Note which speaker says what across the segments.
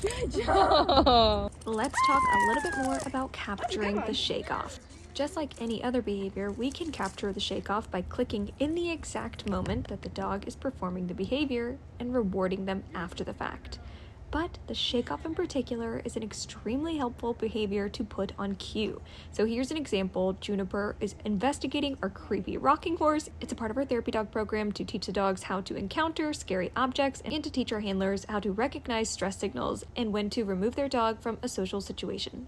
Speaker 1: Good job.
Speaker 2: Let's talk a little bit more about capturing the shake-off. Just like any other behavior, we can capture the shake-off by clicking in the exact moment that the dog is performing the behavior and rewarding them after the fact. But the shake-off in particular is an extremely helpful behavior to put on cue. So here's an example. Juniper is investigating our creepy rocking horse. It's a part of our therapy dog program to teach the dogs how to encounter scary objects and to teach our handlers how to recognize stress signals and when to remove their dog from a social situation.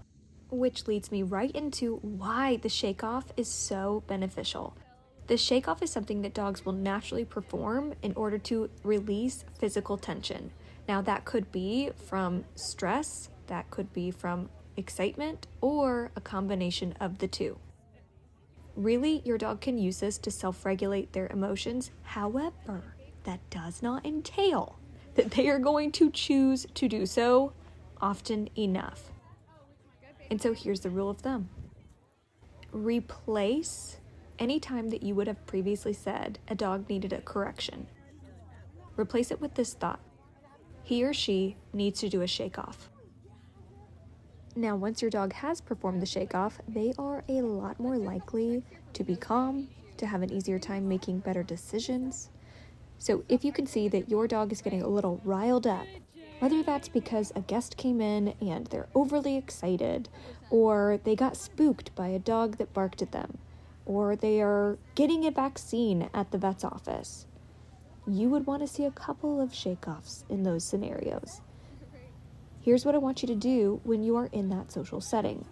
Speaker 2: Which leads me right into why the shake-off is so beneficial. The shake-off is something that dogs will naturally perform in order to release physical tension. Now that could be from stress, that could be from excitement, or a combination of the two. Really, your dog can use this to self-regulate their emotions. However, that does not entail that they are going to choose to do so often enough. And so here's the rule of thumb. Replace any time that you would have previously said a dog needed a correction. Replace it with this thought. He or she needs to do a shake-off. Now, once your dog has performed the shake-off, they are a lot more likely to be calm, to have an easier time making better decisions. So if you can see that your dog is getting a little riled up, whether that's because a guest came in and they're overly excited, or they got spooked by a dog that barked at them, or they are getting a vaccine at the vet's office, you would want to see a couple of shake-offs in those scenarios. Here's what I want you to do when you are in that social setting.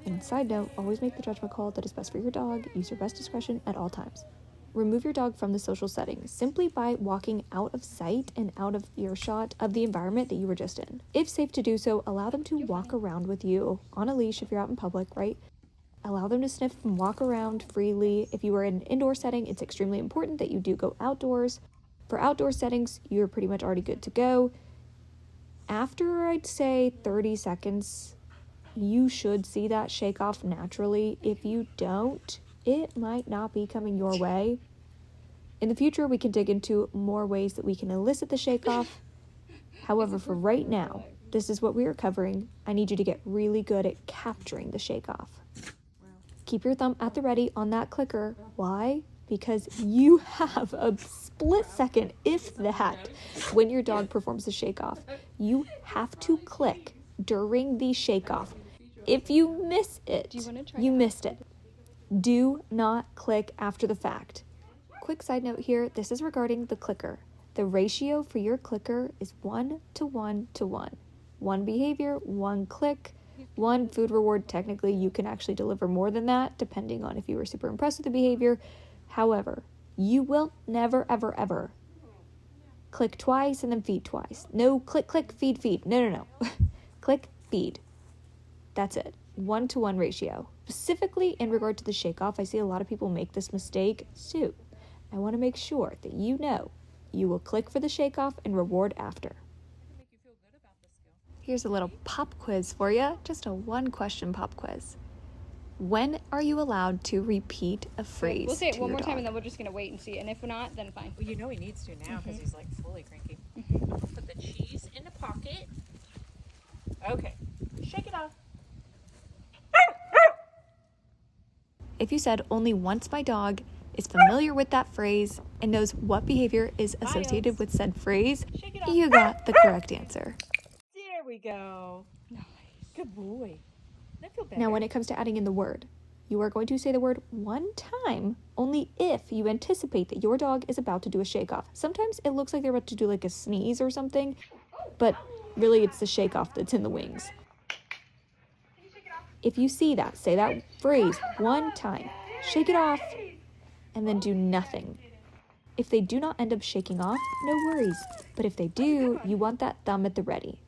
Speaker 2: And side note, always make the judgment call that is best for your dog. Use your best discretion at all times. Remove your dog from the social setting simply by walking out of sight and out of earshot of the environment that you were just in. If safe to do so, allow them to walk around with you on a leash if you're out in public, right? Allow them to sniff and walk around freely. If you are in an indoor setting, it's extremely important that you do go outdoors. For outdoor settings, you're pretty much already good to go. After, I'd say, 30 seconds, you should see that shake off naturally. If you don't, it might not be coming your way. In the future, we can dig into more ways that we can elicit the shake off. However, for right now, this is what we are covering. I need you to get really good at capturing the shake off. Keep your thumb at the ready on that clicker. Why? Because you have a split second, if that, when your dog performs the shake off. You have to click during the shake off. If you miss it, you missed it. Do not click after the fact. Quick side note here, this is regarding the clicker. The ratio for your clicker is 1 to 1 to 1. One behavior, one click, one food reward. Technically, you can actually deliver more than that, depending on if you were super impressed with the behavior. However, you will never, ever, ever click twice and then feed twice. No, click, click, feed, feed. No. Click, feed. That's it. 1 to 1 ratio. Specifically in regard to the shake off, I see a lot of people make this mistake. So I want to make sure that you know you will click for the shake off and reward after. Here's a little pop quiz for you. Just a 1-question pop quiz. When are you allowed to repeat a phrase?
Speaker 1: We'll say it
Speaker 2: to
Speaker 1: one
Speaker 2: your
Speaker 1: more time
Speaker 2: dog?
Speaker 1: and then we're just going to wait and see. And if not, then fine.
Speaker 3: Well, you know he needs to now because he's like fully cranky. Put the cheese in the pocket. Okay. Shake it off.
Speaker 2: If you said only once my dog is familiar with that phrase and knows what behavior is associated with said phrase,
Speaker 3: Shake it off.
Speaker 2: you got the correct answer.
Speaker 3: There we go.
Speaker 1: Nice.
Speaker 3: Good boy. I feel better.
Speaker 2: Now, when it comes to adding in the word, you are going to say the word one time only if you anticipate that your dog is about to do a shake off. Sometimes it looks like they're about to do like a sneeze or something, but really it's the shake off that's in the wings. If you see that, say that phrase one time, shake it off, and then do nothing. If they do not end up shaking off, no worries. But if they do, you want that thumb at the ready.